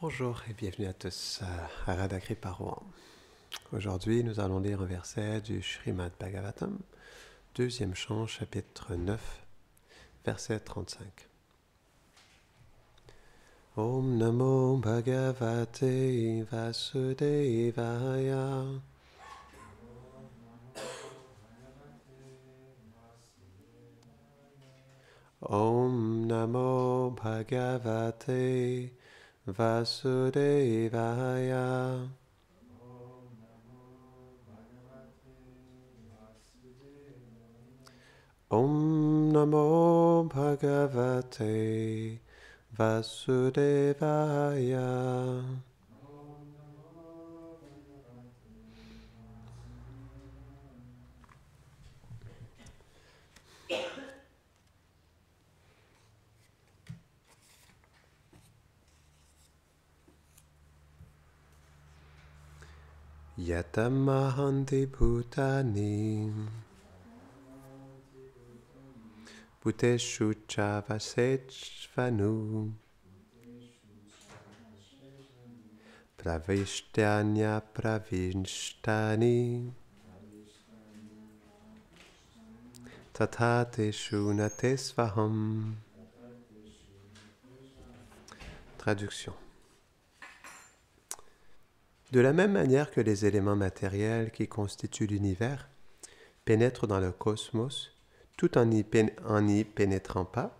Bonjour et bienvenue à tous à Radha Kripa Rohan. Aujourd'hui, nous allons lire un verset du Srimad Bhagavatam, deuxième chant, chapitre 9, verset 35. Om Namo Bhagavate Vasudevaya. Om Namo Bhagavate Vasudevaya. Om Namo Bhagavate Vasudevaya. Yatamahanti Bhutani Bhuteshu Chavasechvanu Pravishtanya Pravishtani Tathateshu Natesvaham. Traduction. De la même manière que les éléments matériels qui constituent l'univers pénètrent dans le cosmos tout en y pénétrant pas,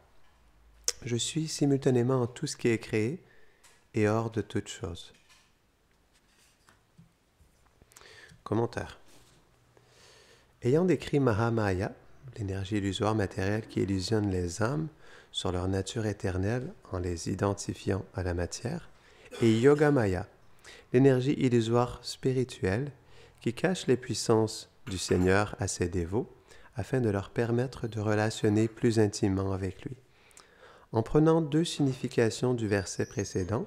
je suis simultanément en tout ce qui est créé et hors de toute chose. Commentaire. Ayant décrit Mahamaya, l'énergie illusoire matérielle qui illusionne les âmes sur leur nature éternelle en les identifiant à la matière, et Yogamaya, l'énergie illusoire spirituelle qui cache les puissances du Seigneur à ses dévots afin de leur permettre de relationner plus intimement avec lui. En prenant deux significations du verset précédent,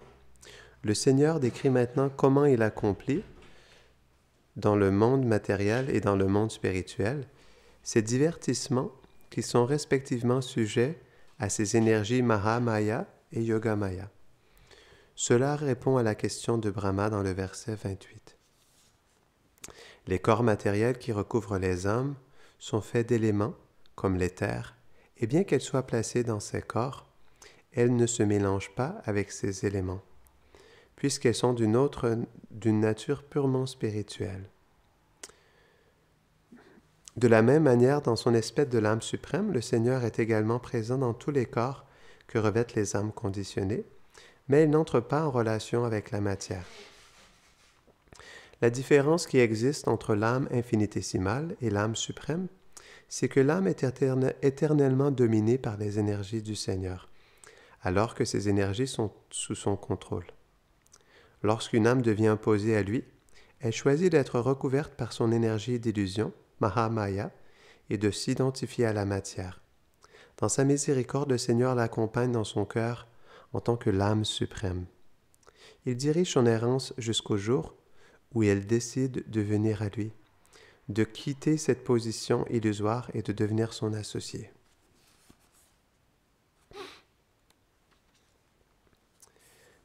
le Seigneur décrit maintenant comment il accomplit dans le monde matériel et dans le monde spirituel ces divertissements qui sont respectivement sujets à ces énergies Mahamaya et Yogamaya. Cela répond à la question de Brahma dans le verset 28. Les corps matériels qui recouvrent les âmes sont faits d'éléments, comme l'éther, et bien qu'elles soient placées dans ces corps, elles ne se mélangent pas avec ces éléments, puisqu'elles sont d'une nature purement spirituelle. De la même manière, dans son aspect de l'âme suprême, le Seigneur est également présent dans tous les corps que revêtent les âmes conditionnées, mais il n'entre pas en relation avec la matière. La différence qui existe entre l'âme infinitésimale et l'âme suprême, c'est que l'âme est éternellement dominée par les énergies du Seigneur, alors que ces énergies sont sous son contrôle. Lorsqu'une âme devient opposée à lui, elle choisit d'être recouverte par son énergie d'illusion, Mahamaya, et de s'identifier à la matière. Dans sa miséricorde, le Seigneur l'accompagne dans son cœur en tant que l'âme suprême. Il dirige son errance jusqu'au jour où elle décide de venir à lui, de quitter cette position illusoire et de devenir son associé.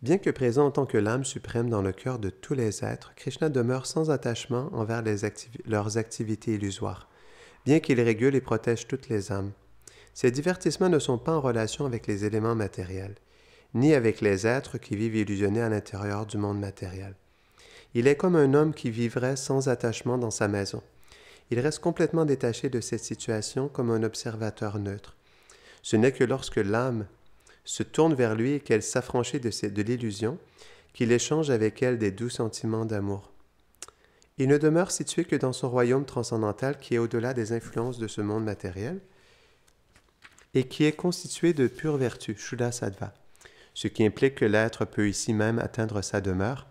Bien que présent en tant que l'âme suprême dans le cœur de tous les êtres, Krishna demeure sans attachement envers leurs activités illusoires, bien qu'il régule et protège toutes les âmes. Ces divertissements ne sont pas en relation avec les éléments matériels, ni avec les êtres qui vivent illusionnés à l'intérieur du monde matériel. Il est comme un homme qui vivrait sans attachement dans sa maison. Il reste complètement détaché de cette situation comme un observateur neutre. Ce n'est que lorsque l'âme se tourne vers lui et qu'elle s'affranchit de l'illusion qu'il échange avec elle des doux sentiments d'amour. Il ne demeure situé que dans son royaume transcendantal qui est au-delà des influences de ce monde matériel et qui est constitué de pure vertu, Shuddha Sattva, ce qui implique que l'être peut ici même atteindre sa demeure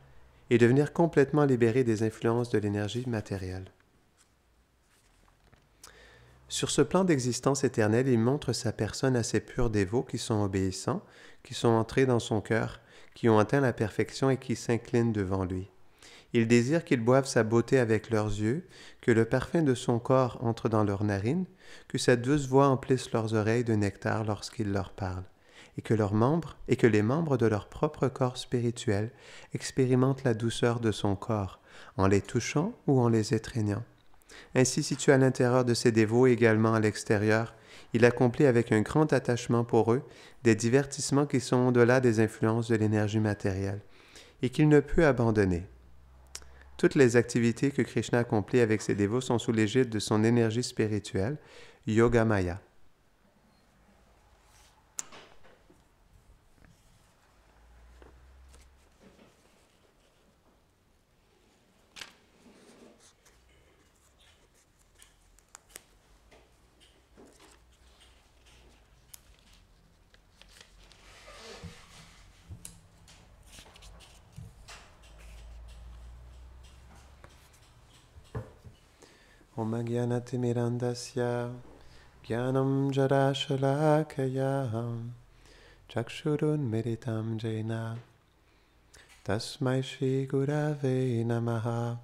et devenir complètement libéré des influences de l'énergie matérielle. Sur ce plan d'existence éternelle, il montre sa personne à ses purs dévots qui sont obéissants, qui sont entrés dans son cœur, qui ont atteint la perfection et qui s'inclinent devant lui. Il désire qu'ils boivent sa beauté avec leurs yeux, que le parfum de son corps entre dans leurs narines, que sa douce voix emplisse leurs oreilles de nectar lorsqu'il leur parle, et que les membres de leur propre corps spirituel expérimentent la douceur de son corps en les touchant ou en les étreignant. Ainsi, situé à l'intérieur de ses dévots et également à l'extérieur, il accomplit avec un grand attachement pour eux des divertissements qui sont au-delà des influences de l'énergie matérielle et qu'il ne peut abandonner. Toutes les activités que Krishna accomplit avec ses dévots sont sous l'égide de son énergie spirituelle, Yogamaya. Om Gyanatimirandasya Gyanam Jarashalakaya Chakshurun Meditam Jena Tasmai Shri Gurave Namaha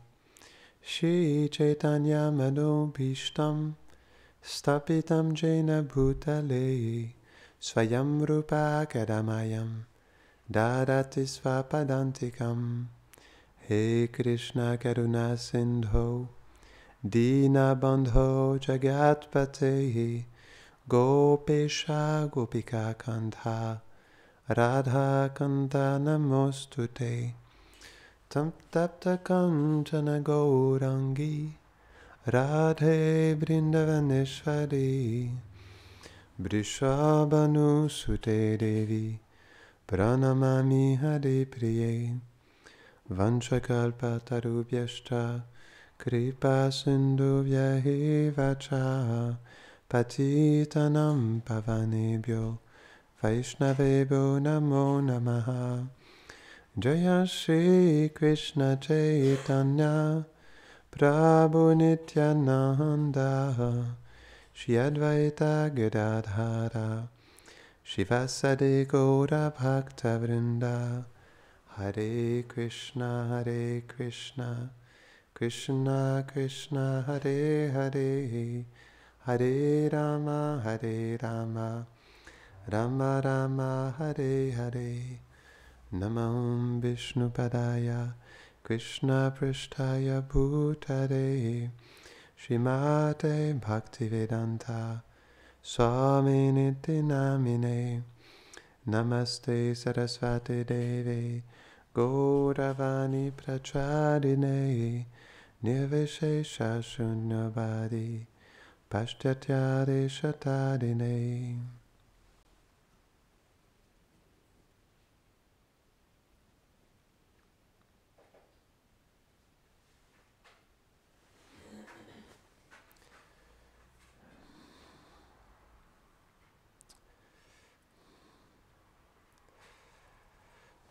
Shri Chaitanya Manobhishtam Stapitam Jena Bhutale Swayam Rupa Kadamayam Dadati Svapadantikam He Krishna Karuna Sindho Dinabandho Jagatpatehi Gopesha Gopika Kantha Radha Kanta Namostute Tam Tapta Kanchana Gaurangi Radhe Vrindavaneshwari Vrishabhanu Sute Devi Pranamami Hare Priye Vanchakalpa Tarubhyashta Kripa Sindhuvya Hivacha Patitanam Pavanebhyo Vaishnavebhyo Namo Namaha Jaya Shri Krishna Chaitanya Prabhu Nityananda Shri Advaita Gadadhara Shivasadi Gaura Bhakta Vrinda Hare Krishna Krishna Krishna Hare Hare Hare Rama Rama Rama Hare Hare Namam Vishnupadaya Krishna Prishtaya Bhutare Srimate Bhaktivedanta Swaminiti Namine Namaste Saraswati Deve Gauravani Prachadine Nirvishesha Shunyavadi Pashtatyade Shatadine.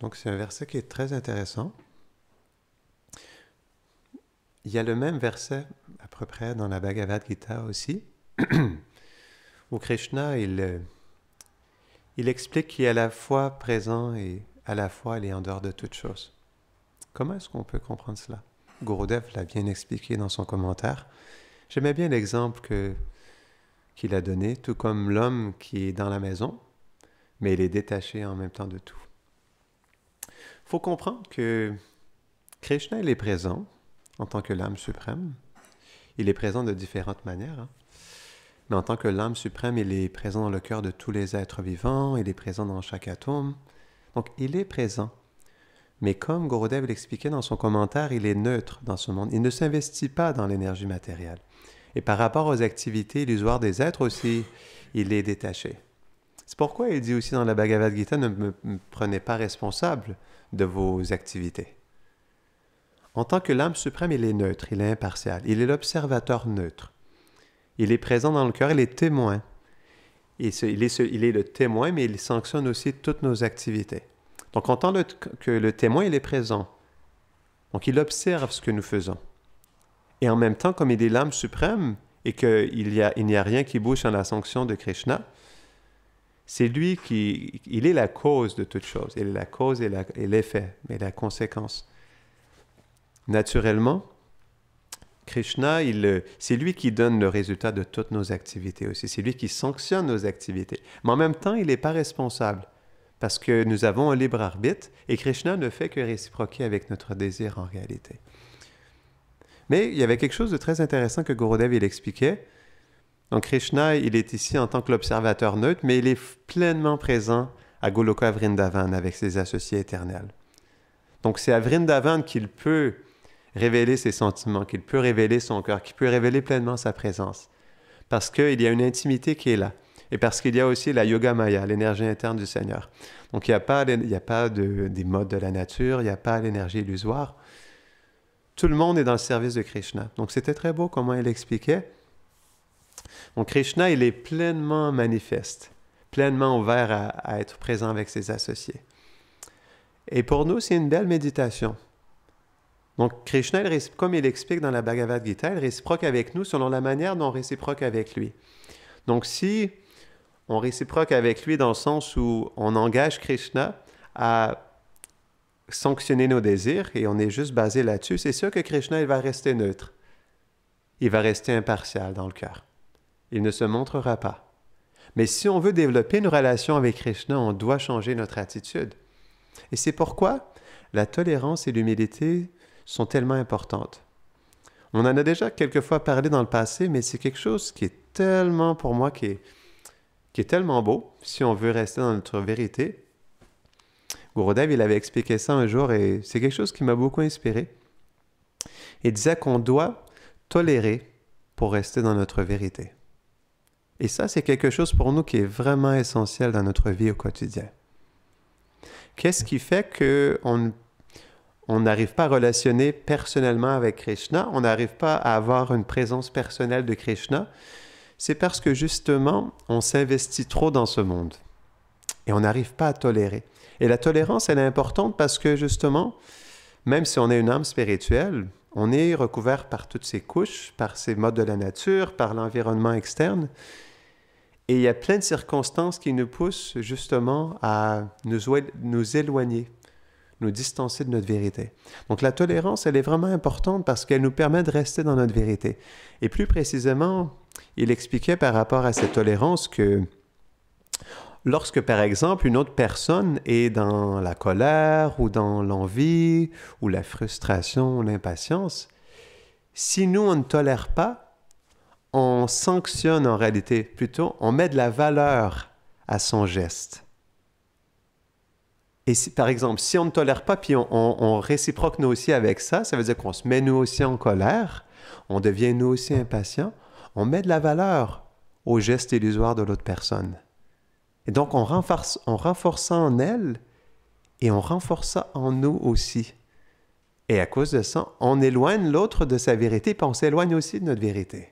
Donc c'est un verset qui est très intéressant. Il y a le même verset à peu près dans la Bhagavad Gita aussi, où Krishna, il explique qu'il est à la fois présent et à la fois il est en dehors de toute chose. Comment est-ce qu'on peut comprendre cela? Gurudev l'a bien expliqué dans son commentaire. J'aimais bien l'exemple qu'il a donné, tout comme l'homme qui est dans la maison, mais il est détaché en même temps de tout. Il faut comprendre que Krishna, il est présent en tant que l'âme suprême. Il est présent de différentes manières. Mais en tant que l'âme suprême, il est présent dans le cœur de tous les êtres vivants, il est présent dans chaque atome. Donc, il est présent. Mais comme Gurudev l'expliquait dans son commentaire, il est neutre dans ce monde. Il ne s'investit pas dans l'énergie matérielle. Et par rapport aux activités illusoires des êtres aussi, il est détaché. C'est pourquoi il dit aussi dans la Bhagavad Gita, ne me prenez pas responsable de vos activités. En tant que l'âme suprême, il est neutre, il est impartial. Il est l'observateur neutre. Il est présent dans le cœur, il est témoin. Il est le témoin, mais il sanctionne aussi toutes nos activités. Donc, en tant que le témoin, il est présent. Donc, il observe ce que nous faisons. Et en même temps, comme il est l'âme suprême et qu'il n'y a rien qui bouge sans la sanction de Krishna, c'est lui il est la cause de toute chose. Il est la cause et l'effet, mais la conséquence. Naturellement, Krishna, c'est lui qui donne le résultat de toutes nos activités aussi. C'est lui qui sanctionne nos activités. Mais en même temps, il n'est pas responsable. parce que nous avons un libre arbitre et Krishna ne fait que réciproquer avec notre désir en réalité. Mais il y avait quelque chose de très intéressant que Gurudev il expliquait. Donc Krishna, il est ici en tant que l'observateur neutre, mais il est pleinement présent à Goloka Vrindavan avec ses associés éternels. Donc c'est à Vrindavan qu'il peut révéler ses sentiments, qu'il peut révéler son cœur, qu'il peut révéler pleinement sa présence. Parce qu'il y a une intimité qui est là. Et parce qu'il y a aussi la Yoga Maya, l'énergie interne du Seigneur. Donc il n'y a pas, des modes de la nature, il n'y a pas l'énergie illusoire. Tout le monde est dans le service de Krishna. Donc c'était très beau comment il expliquait. Donc Krishna, il est pleinement manifeste, pleinement ouvert à être présent avec ses associés. Et pour nous, c'est une belle méditation. Donc Krishna, comme il explique dans la Bhagavad Gita, il réciproque avec nous selon la manière dont on réciproque avec lui. Donc si on réciproque avec lui dans le sens où on engage Krishna à sanctionner nos désirs et on est juste basé là-dessus, c'est sûr que Krishna, il va rester neutre. Il va rester impartial dans le cœur. Il ne se montrera pas. Mais si on veut développer une relation avec Krishna, on doit changer notre attitude. Et c'est pourquoi la tolérance et l'humilité sont tellement importantes. On en a déjà quelquefois parlé dans le passé, mais c'est quelque chose qui est tellement, pour moi, qui est tellement beau, si on veut rester dans notre vérité. Gurudev, il avait expliqué ça un jour et c'est quelque chose qui m'a beaucoup inspiré. Il disait qu'on doit tolérer pour rester dans notre vérité. Et ça, c'est quelque chose pour nous qui est vraiment essentiel dans notre vie au quotidien. Qu'est-ce qui fait qu'on n'arrive pas à relationner personnellement avec Krishna, on n'arrive pas à avoir une présence personnelle de Krishna? C'est parce que justement, on s'investit trop dans ce monde et on n'arrive pas à tolérer. Et la tolérance, elle est importante parce que justement, même si on est une âme spirituelle, on est recouvert par toutes ces couches, par ces modes de la nature, par l'environnement externe. Et il y a plein de circonstances qui nous poussent justement à nous éloigner, nous distancer de notre vérité. Donc la tolérance, elle est vraiment importante parce qu'elle nous permet de rester dans notre vérité. Et plus précisément, il expliquait par rapport à cette tolérance que lorsque, par exemple, une autre personne est dans la colère ou dans l'envie ou la frustration ou l'impatience, si nous, on ne tolère pas, on sanctionne en réalité, plutôt, on met de la valeur à son geste. Et si, par exemple, si on ne tolère pas, puis on réciproque nous aussi avec ça, ça veut dire qu'on se met nous aussi en colère, on devient nous aussi impatients, on met de la valeur au geste illusoire de l'autre personne. Et donc, on renforce ça en elle et on renforce ça en nous aussi. Et à cause de ça, on éloigne l'autre de sa vérité, puis on s'éloigne aussi de notre vérité.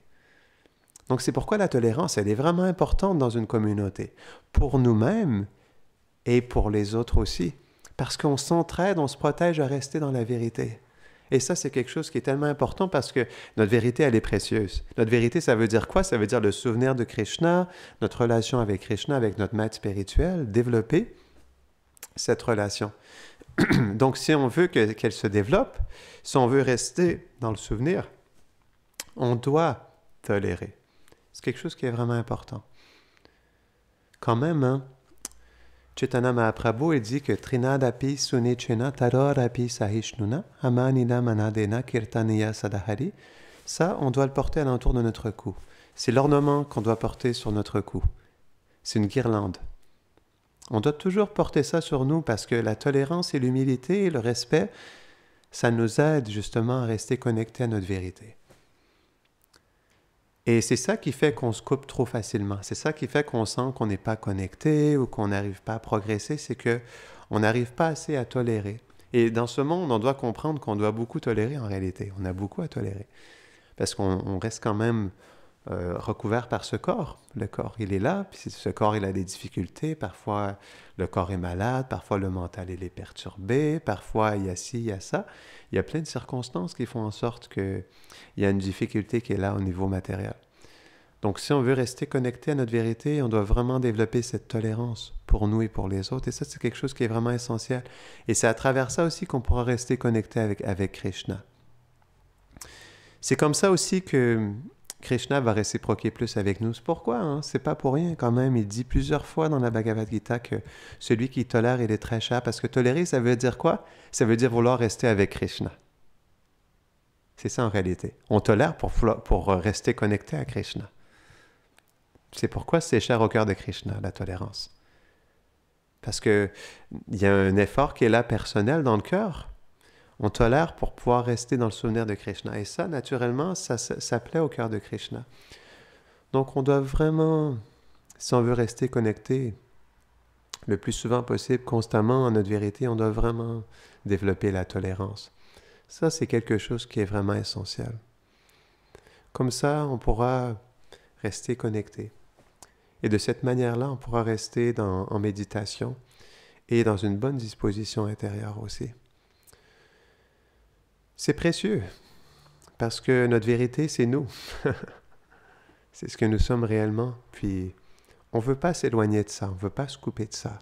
Donc, c'est pourquoi la tolérance, elle est vraiment importante dans une communauté, pour nous-mêmes et pour les autres aussi. Parce qu'on s'entraide, on se protège à rester dans la vérité. Et ça, c'est quelque chose qui est tellement important parce que notre vérité, elle est précieuse. Notre vérité, ça veut dire quoi? Ça veut dire le souvenir de Krishna, notre relation avec Krishna, avec notre maître spirituel, développer cette relation. Donc, si on veut qu'elle se développe, si on veut rester dans le souvenir, on doit tolérer. C'est quelque chose qui est vraiment important. Quand même, hein, Chaitanya Mahaprabhu, il dit que Trinadapi Sunichena Tarorapi Sahishnuna Amanina Manadena Kirtaniya Sadahari. Ça, on doit le porter à l'entour de notre cou. C'est l'ornement qu'on doit porter sur notre cou. C'est une guirlande. On doit toujours porter ça sur nous parce que la tolérance et l'humilité et le respect, ça nous aide justement à rester connectés à notre vérité. Et c'est ça qui fait qu'on se coupe trop facilement. C'est ça qui fait qu'on sent qu'on n'est pas connecté ou qu'on n'arrive pas à progresser. C'est qu'on n'arrive pas assez à tolérer. Et dans ce monde, on doit comprendre qu'on doit beaucoup tolérer en réalité. On a beaucoup à tolérer. Parce qu'on reste quand même recouvert par ce corps. Le corps, il est là. Puis ce corps, il a des difficultés. Parfois, le corps est malade. Parfois, le mental, il est perturbé. Parfois, il y a ci, il y a ça. Il y a plein de circonstances qui font en sorte qu'il y a une difficulté qui est là au niveau matériel. Donc, si on veut rester connecté à notre vérité, on doit vraiment développer cette tolérance pour nous et pour les autres. Et ça, c'est quelque chose qui est vraiment essentiel. Et c'est à travers ça aussi qu'on pourra rester connecté avec Krishna. C'est comme ça aussi que Krishna va réciproquer plus avec nous. C'est pourquoi, hein? C'est pas pour rien quand même. Il dit plusieurs fois dans la Bhagavad Gita que celui qui tolère, il est très cher. Parce que tolérer, ça veut dire quoi? Ça veut dire vouloir rester avec Krishna. C'est ça en réalité. On tolère pour rester connecté à Krishna. C'est pourquoi c'est cher au cœur de Krishna, la tolérance. Parce qu'il y a un effort qui est là personnel dans le cœur. On tolère pour pouvoir rester dans le souvenir de Krishna. Et ça, naturellement, ça plaît au cœur de Krishna. Donc, on doit vraiment, si on veut rester connecté le plus souvent possible, constamment à notre vérité, on doit vraiment développer la tolérance. Ça, c'est quelque chose qui est vraiment essentiel. Comme ça, on pourra rester connecté. Et de cette manière-là, on pourra rester en méditation et dans une bonne disposition intérieure aussi. C'est précieux, parce que notre vérité, c'est nous. C'est ce que nous sommes réellement. Puis, on ne veut pas s'éloigner de ça, on ne veut pas se couper de ça.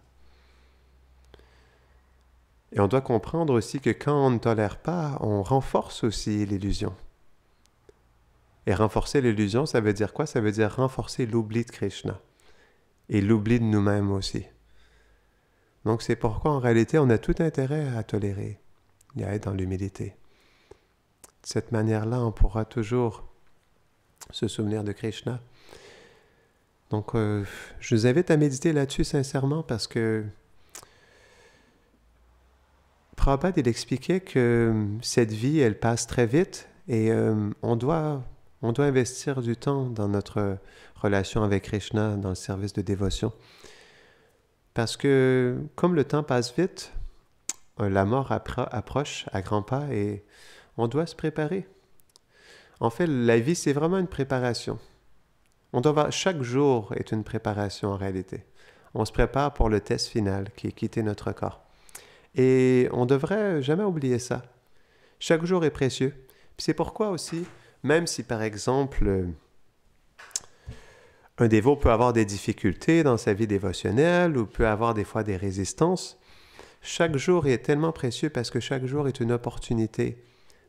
Et on doit comprendre aussi que quand on ne tolère pas, on renforce aussi l'illusion. Et renforcer l'illusion, ça veut dire quoi? Ça veut dire renforcer l'oubli de Krishna. Et l'oubli de nous-mêmes aussi. Donc c'est pourquoi en réalité, on a tout intérêt à tolérer et à être dans l'humilité. De cette manière-là, on pourra toujours se souvenir de Krishna. Donc je vous invite à méditer là-dessus sincèrement parce que Prabhupada, il expliquait que cette vie, elle passe très vite et on doit investir du temps dans notre relation avec Krishna, dans le service de dévotion. Parce que comme le temps passe vite, la mort approche à grands pas et on doit se préparer. En fait, la vie, c'est vraiment une préparation. Chaque jour est une préparation en réalité. On se prépare pour le test final qui est quitter notre corps. Et on ne devrait jamais oublier ça. Chaque jour est précieux. Puis c'est pourquoi aussi, même si par exemple, un dévot peut avoir des difficultés dans sa vie dévotionnelle ou peut avoir des fois des résistances, chaque jour est tellement précieux parce que chaque jour est une opportunité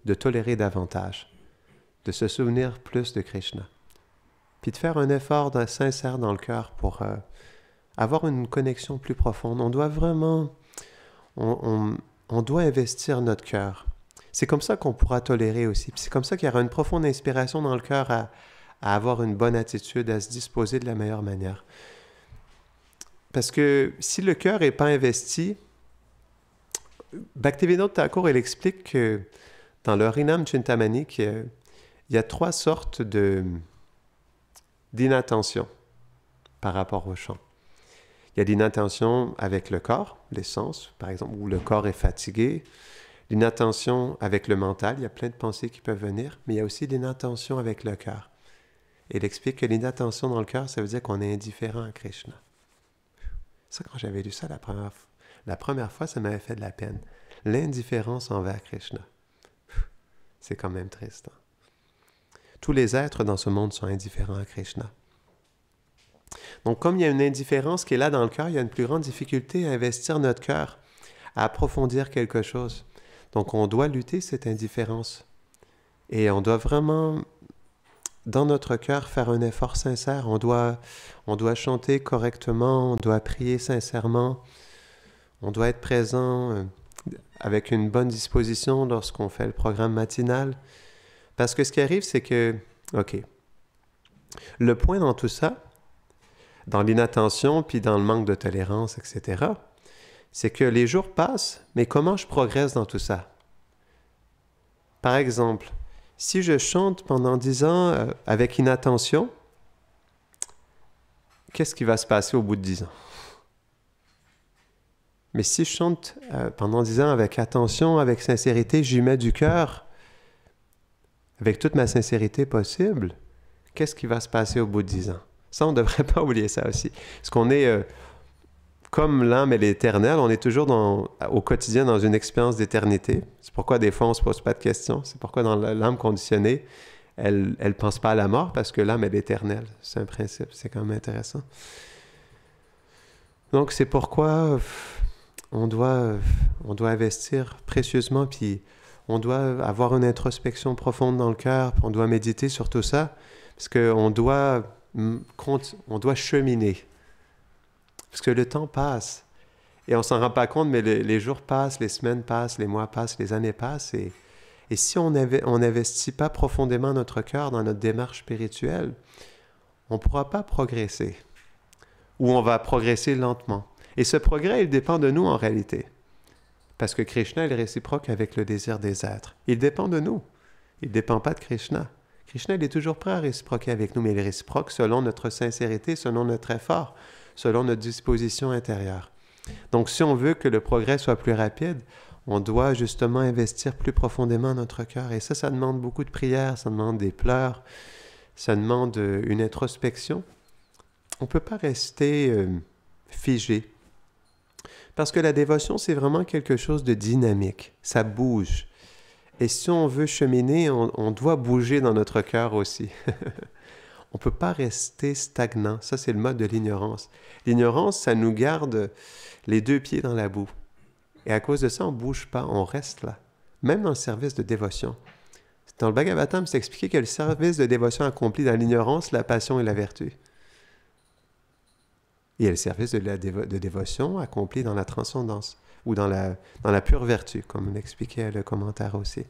de tolérer davantage, de se souvenir plus de Krishna, puis de faire un effort sincère dans le cœur pour avoir une connexion plus profonde. On doit vraiment... On doit investir notre cœur. C'est comme ça qu'on pourra tolérer aussi. Puis c'est comme ça qu'il y aura une profonde inspiration dans le cœur à avoir une bonne attitude, à se disposer de la meilleure manière. Parce que si le cœur n'est pas investi, Bhaktivinoda Thakur, il explique que dans le Harinam Chintamani, qu'il y a 3 sortes d'inattention par rapport au chant. Il y a l'inattention avec le corps, les sens, par exemple, où le corps est fatigué. L'inattention avec le mental, il y a plein de pensées qui peuvent venir, mais il y a aussi l'inattention avec le cœur. Et il explique que l'inattention dans le cœur, ça veut dire qu'on est indifférent à Krishna. Ça, quand j'avais lu ça la première fois, ça m'avait fait de la peine. L'indifférence envers Krishna. C'est quand même triste. Hein? Tous les êtres dans ce monde sont indifférents à Krishna. Donc, comme il y a une indifférence qui est là dans le cœur, il y a une plus grande difficulté à investir notre cœur, à approfondir quelque chose. Donc, on doit lutter cette indifférence. Et on doit vraiment, dans notre cœur, faire un effort sincère. On doit chanter correctement, on doit prier sincèrement, on doit être présent avec une bonne disposition lorsqu'on fait le programme matinal. Parce que ce qui arrive, c'est que, le point dans tout ça, dans l'inattention, puis dans le manque de tolérance, etc., c'est que les jours passent, mais comment je progresse dans tout ça? Par exemple, si je chante pendant 10 ans avec inattention, qu'est-ce qui va se passer au bout de 10 ans? Mais si je chante pendant 10 ans avec attention, avec sincérité, j'y mets du cœur, avec toute ma sincérité possible, qu'est-ce qui va se passer au bout de 10 ans? Ça, on ne devrait pas oublier ça aussi. Parce qu'on est, comme l'âme, elle est éternelle, on est toujours au quotidien dans une expérience d'éternité. C'est pourquoi des fois, on ne se pose pas de questions. C'est pourquoi dans l'âme conditionnée, elle ne pense pas à la mort, parce que l'âme, elle est éternelle. C'est un principe, c'est quand même intéressant. Donc, c'est pourquoi on doit investir précieusement, puis on doit avoir une introspection profonde dans le cœur, on doit méditer sur tout ça, parce qu'on doit, on doit cheminer. Parce que le temps passe, et on ne s'en rend pas compte, mais les jours passent, les semaines passent, les mois passent, les années passent, et si on n'investit pas profondément notre cœur dans notre démarche spirituelle, on ne pourra pas progresser, ou on va progresser lentement. Et ce progrès, il dépend de nous en réalité. Parce que Krishna est réciproque avec le désir des êtres. Il dépend de nous. Il ne dépend pas de Krishna. Krishna, il est toujours prêt à réciproquer avec nous, mais il est réciproque selon notre sincérité, selon notre effort, selon notre disposition intérieure. Donc, si on veut que le progrès soit plus rapide, on doit justement investir plus profondément notre cœur. Et ça demande beaucoup de prières, ça demande des pleurs, ça demande une introspection. On ne peut pas rester figé. Parce que la dévotion, c'est vraiment quelque chose de dynamique. Ça bouge. Et si on veut cheminer, on doit bouger dans notre cœur aussi. On ne peut pas rester stagnant. Ça, c'est le mode de l'ignorance. L'ignorance, ça nous garde les deux pieds dans la boue. Et à cause de ça, on ne bouge pas, on reste là. Même dans le service de dévotion. Dans le Bhagavatam, c'est expliqué que le service de dévotion accompli dans l'ignorance, la passion et la vertu. Il y a le service de dévotion accompli dans la transcendance ou dans la pure vertu, comme l'expliquait le commentaire aussi.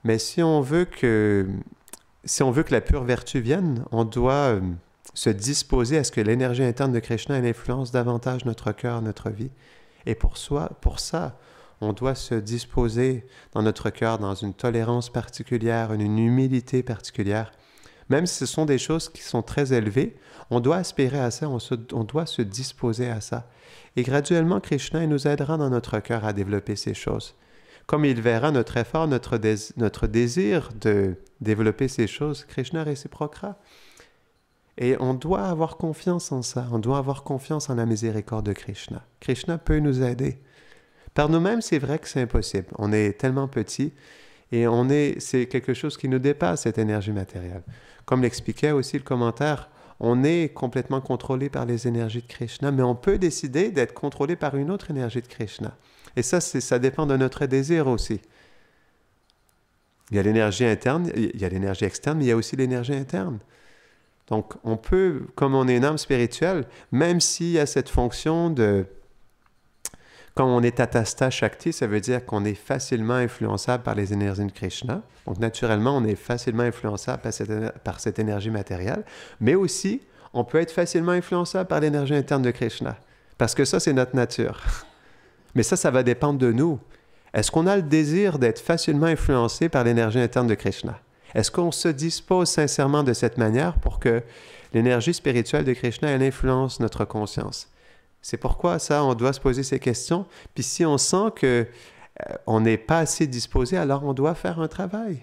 Mais si on veut que la pure vertu vienne, on doit se disposer à ce que l'énergie interne de Krishna influence davantage notre cœur, notre vie. Et pour ça, on doit se disposer dans notre cœur dans une tolérance particulière, une humilité particulière. Même si ce sont des choses qui sont très élevées, on doit aspirer à ça, on doit se disposer à ça. Et graduellement, Krishna nous aidera dans notre cœur à développer ces choses. Comme il verra notre effort, notre désir de développer ces choses, Krishna réciproquera. Et on doit avoir confiance en ça, on doit avoir confiance en la miséricorde de Krishna. Krishna peut nous aider. Par nous-mêmes, c'est vrai que c'est impossible. On est tellement petits et c'est quelque chose qui nous dépasse, cette énergie matérielle. Comme l'expliquait aussi le commentaire, on est complètement contrôlé par les énergies de Krishna, mais on peut décider d'être contrôlé par une autre énergie de Krishna. Et ça dépend de notre désir aussi. Il y a l'énergie interne, il y a l'énergie externe, mais il y a aussi l'énergie interne. Donc, on peut, comme on est une âme spirituelle, même s'il y a cette fonction de... Quand on est Tatastha Shakti, ça veut dire qu'on est facilement influençable par les énergies de Krishna. Donc, naturellement, on est facilement influençable par cette énergie matérielle. Mais aussi, on peut être facilement influençable par l'énergie interne de Krishna. Parce que ça, c'est notre nature. Mais ça va dépendre de nous. Est-ce qu'on a le désir d'être facilement influencé par l'énergie interne de Krishna? Est-ce qu'on se dispose sincèrement de cette manière pour que l'énergie spirituelle de Krishna, elle influence notre conscience? C'est pourquoi ça, on doit se poser ces questions. Puis si on sent qu'on n'est pas assez disposé, alors on doit faire un travail.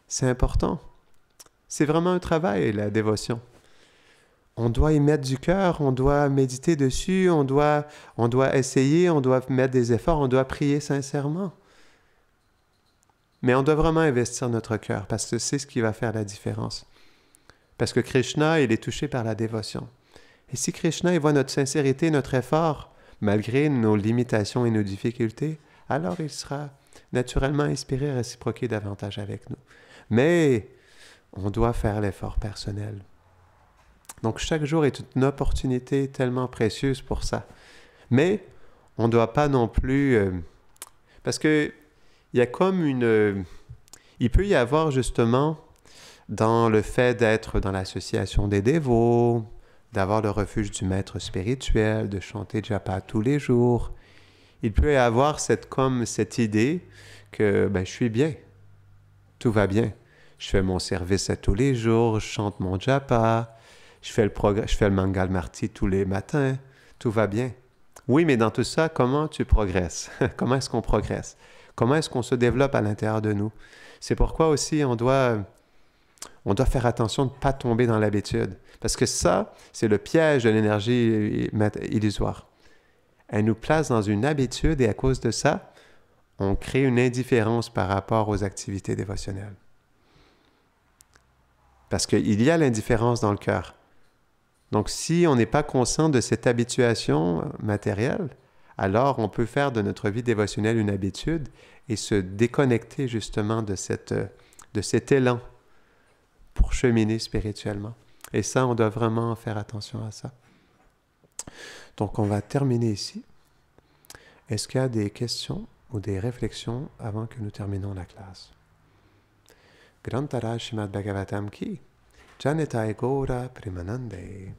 C'est important. C'est vraiment un travail, la dévotion. On doit y mettre du cœur, on doit méditer dessus, on doit essayer, on doit mettre des efforts, on doit prier sincèrement. Mais on doit vraiment investir notre cœur parce que c'est ce qui va faire la différence. Parce que Krishna, il est touché par la dévotion. Et si Krishna il voit notre sincérité, notre effort, malgré nos limitations et nos difficultés, alors il sera naturellement inspiré à réciproquer davantage avec nous. Mais on doit faire l'effort personnel. Donc chaque jour est une opportunité tellement précieuse pour ça. Mais on ne doit pas non plus... parce que il y a comme il peut y avoir justement dans le fait d'être dans l'association des dévots, d'avoir le refuge du maître spirituel, de chanter japa tous les jours, il peut y avoir cette idée que je suis bien, tout va bien. Je fais mon service à tous les jours, je chante mon japa, je fais le Mangal Marti tous les matins, tout va bien. Oui, mais dans tout ça, comment tu progresses? Comment est-ce qu'on progresse? Comment est-ce qu'on se développe à l'intérieur de nous? C'est pourquoi aussi on doit faire attention de ne pas tomber dans l'habitude. Parce que ça, c'est le piège de l'énergie illusoire. Elle nous place dans une habitude et à cause de ça, on crée une indifférence par rapport aux activités dévotionnelles. Parce qu'il y a l'indifférence dans le cœur. Donc si on n'est pas conscient de cette habituation matérielle, alors on peut faire de notre vie dévotionnelle une habitude et se déconnecter justement de cet élan pour cheminer spirituellement. Et ça, on doit vraiment faire attention à ça. Donc, on va terminer ici. Est-ce qu'il y a des questions ou des réflexions avant que nous terminons la classe? Grantara Srimad Bhagavatam ki Janitai Gora Premanande.